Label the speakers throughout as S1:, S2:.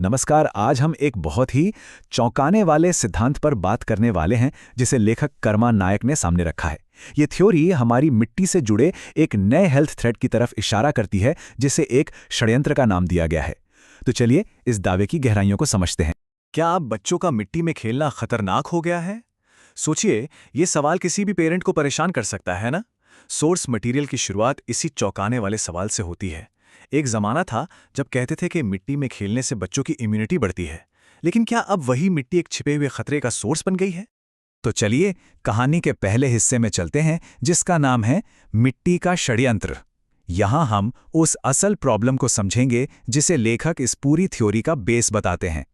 S1: नमस्कार। आज हम एक बहुत ही चौंकाने वाले सिद्धांत पर बात करने वाले हैं जिसे लेखक कर्मा नायक ने सामने रखा है। ये थ्योरी हमारी मिट्टी से जुड़े एक नए हेल्थ थ्रेट की तरफ इशारा करती है जिसे एक षड्यंत्र का नाम दिया गया है। तो चलिए इस दावे की गहराइयों को समझते हैं।
S2: क्या आप बच्चों का मिट्टी में खेलना खतरनाक हो गया है? सोचिए, ये सवाल किसी भी पेरेंट को परेशान कर सकता है ना? सोर्स मटेरियल की शुरुआत इसी चौंकाने वाले सवाल से होती है। एक जमाना था जब कहते थे कि मिट्टी में खेलने से बच्चों की इम्यूनिटी बढ़ती है, लेकिन क्या अब वही मिट्टी एक छिपे हुए खतरे का सोर्स बन गई है?
S1: तो चलिए कहानी के पहले हिस्से में चलते हैं जिसका नाम है मिट्टी का षड्यंत्र। यहां हम उस असल प्रॉब्लम को समझेंगे जिसे लेखक इस पूरी थ्योरी का बेस बताते हैं।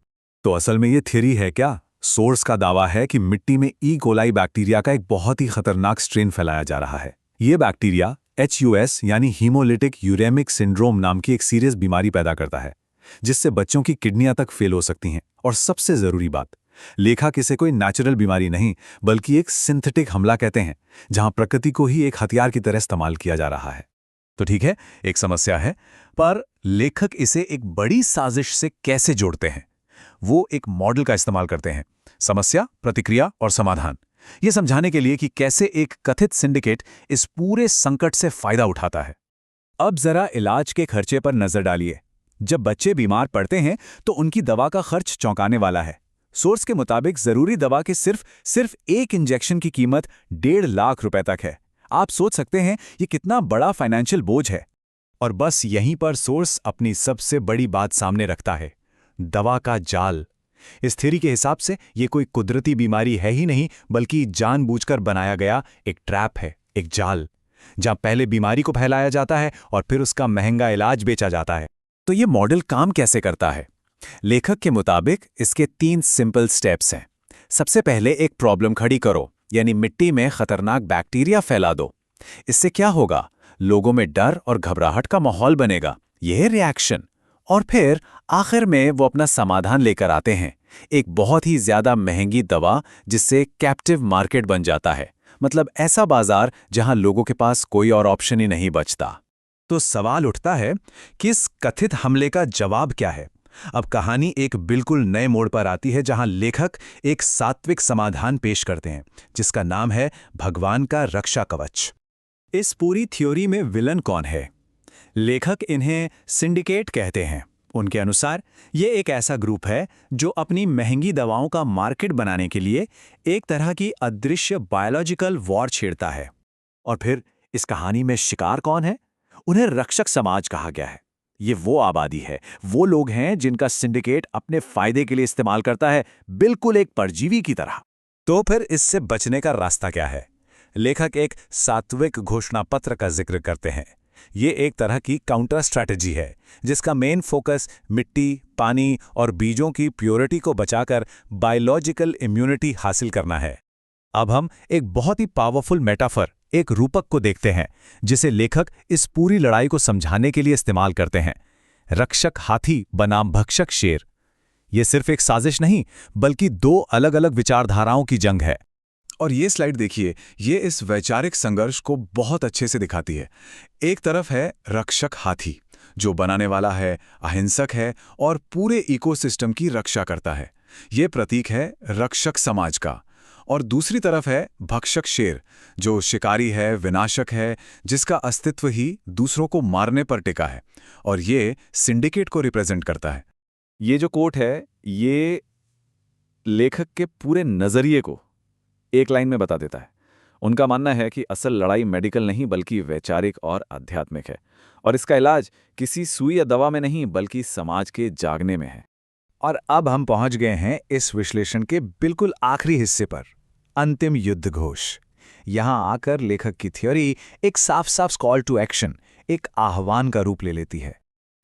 S2: तो असल में ये थ्योरी है क्या? सोर्स का दावा है कि मिट्टी में ई कोलाई बैक्टीरिया का एक बहुत ही खतरनाक स्ट्रेन फैलाया जा रहा है। ये बैक्टीरिया HUS यानी हीमोलिटिक यूरेमिक सिंड्रोम नाम की एक सीरियस बीमारी पैदा करता है, जिससे बच्चों की किडनियां तक फेल हो सकती हैं। और सबसे जरूरी बात, लेखक इसे कोई नेचुरल बीमारी नहीं बल्कि एक सिंथेटिक हमला कहते हैं, जहां प्रकृति को ही एक हथियार की तरह इस्तेमाल किया जा रहा है।
S1: तो ठीक है, एक समस्या है, पर लेखक इसे एक बड़ी साजिश से कैसे जोड़ते हैं? वो एक मॉडल का इस्तेमाल करते हैं, समस्या, प्रतिक्रिया और समाधान, ये समझाने के लिए कि कैसे एक कथित सिंडिकेट इस पूरे संकट से फायदा उठाता है। अब जरा इलाज के खर्चे पर नजर डालिए। जब बच्चे बीमार पड़ते हैं तो उनकी दवा का खर्च चौंकाने वाला है। सोर्स के मुताबिक जरूरी दवा के सिर्फ एक इंजेक्शन की कीमत 1.5 लाख रुपए तक है। आप सोच सकते हैं ये कितना बड़ा फाइनेंशियल बोझ है। और बस यहीं पर सोर्स अपनी सबसे बड़ी बात सामने रखता है, दवा का जाल। इस थ्योरी के हिसाब से ये कोई कुदरती बीमारी है ही नहीं, बल्कि जानबूझकर बनाया गया एक ट्रैप है, एक जाल, जहां पहले बीमारी को फैलाया जाता है और फिर उसका महंगा इलाज बेचा जाता है। तो ये मॉडल काम कैसे करता है? लेखक के मुताबिक इसके 3 सिंपल स्टेप्स हैं। सबसे पहले एक प्रॉब्लम खड़ी करो, यानी मिट्टी में खतरनाक बैक्टीरिया फैला दो। इससे क्या होगा? लोगों में डर और घबराहट का माहौल बनेगा, यह रिएक्शन। और फिर आखिर में वो अपना समाधान लेकर आते हैं, एक बहुत ही ज्यादा महंगी दवा, जिससे कैप्टिव मार्केट बन जाता है। मतलब ऐसा बाजार जहां लोगों के पास कोई और ऑप्शन ही नहीं बचता। तो सवाल उठता है कि इस कथित हमले का जवाब क्या है? अब कहानी एक बिल्कुल नए मोड़ पर आती है, जहां लेखक एक सात्विक समाधान पेश करते हैं, जिसका नाम है भगवान का रक्षा कवच। इस पूरी थ्योरी में विलन कौन है? लेखक इन्हें सिंडिकेट कहते हैं। उनके अनुसार ये एक ऐसा ग्रुप है जो अपनी महंगी दवाओं का मार्केट बनाने के लिए एक तरह की अदृश्य बायोलॉजिकल वॉर छेड़ता है। और फिर इस कहानी में शिकार कौन है? उन्हें रक्षक समाज कहा गया है। ये वो आबादी है, वो लोग हैं जिनका सिंडिकेट अपने फायदे के लिए इस्तेमाल करता है, बिल्कुल एक परजीवी की तरह। तो फिर इससे बचने का रास्ता क्या है? लेखक एक सात्विक घोषणा पत्र का जिक्र करते हैं। ये एक तरह की काउंटर स्ट्रैटेजी है, जिसका मेन फोकस मिट्टी, पानी और बीजों की प्योरिटी को बचाकर बायोलॉजिकल इम्यूनिटी हासिल करना है। अब हम एक बहुत ही पावरफुल मेटाफर, एक रूपक को देखते हैं, जिसे लेखक इस पूरी लड़ाई को समझाने के लिए इस्तेमाल करते हैं। रक्षक हाथी बनाम भक्षक शेर। यह सिर्फ एक साजिश नहीं, बल्कि 2 अलग-अलग विचारधाराओं की जंग है।
S2: और ये स्लाइड देखिए, ये इस वैचारिक संघर्ष को बहुत अच्छे से दिखाती है। एक तरफ है रक्षक हाथी, जो बनाने वाला है, अहिंसक है और पूरे इकोसिस्टम की रक्षा करता है। ये प्रतीक है रक्षक समाज का। और दूसरी तरफ है भक्षक शेर, जो शिकारी है, विनाशक है, जिसका अस्तित्व ही दूसरों को मारने पर टिका है। और ये सिंडिकेट को रिप्रेजेंट करता है।
S3: ये जो कोट है, ये लेखक के पूरे नजरिए को एक लाइन में बता देता है। उनका मानना है कि असल लड़ाई मेडिकल नहीं बल्कि वैचारिक और आध्यात्मिक है, और इसका इलाज किसी सुई या दवा में नहीं बल्कि समाज के जागने में है।
S1: और अब हम पहुंच गए हैं इस विश्लेषण के बिल्कुल आखिरी हिस्से पर, अंतिम युद्ध घोष। यहां आकर लेखक की थ्योरी एक साफ कॉल टू एक्शन, एक आह्वान का रूप ले लेती है।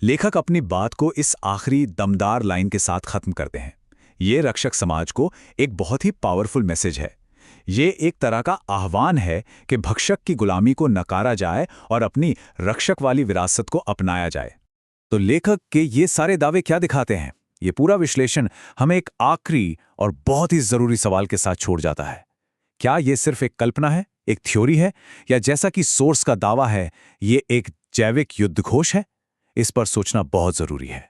S1: लेखक अपनी बात को इस आखिरी दमदार लाइन के साथ खत्म करते हैं। ये रक्षक समाज को एक बहुत ही पावरफुल मैसेज है। ये एक तरह का आह्वान है कि भक्षक की गुलामी को नकारा जाए और अपनी रक्षक वाली विरासत को अपनाया जाए। तो लेखक के ये सारे दावे क्या दिखाते हैं? ये पूरा विश्लेषण हमें एक आखिरी और बहुत ही जरूरी सवाल के साथ छोड़ जाता है। क्या ये सिर्फ एक कल्पना है, एक थ्योरी है, या जैसा कि सोर्स का दावा है, ये एक जैविक युद्धघोष है? इस पर सोचना बहुत जरूरी है।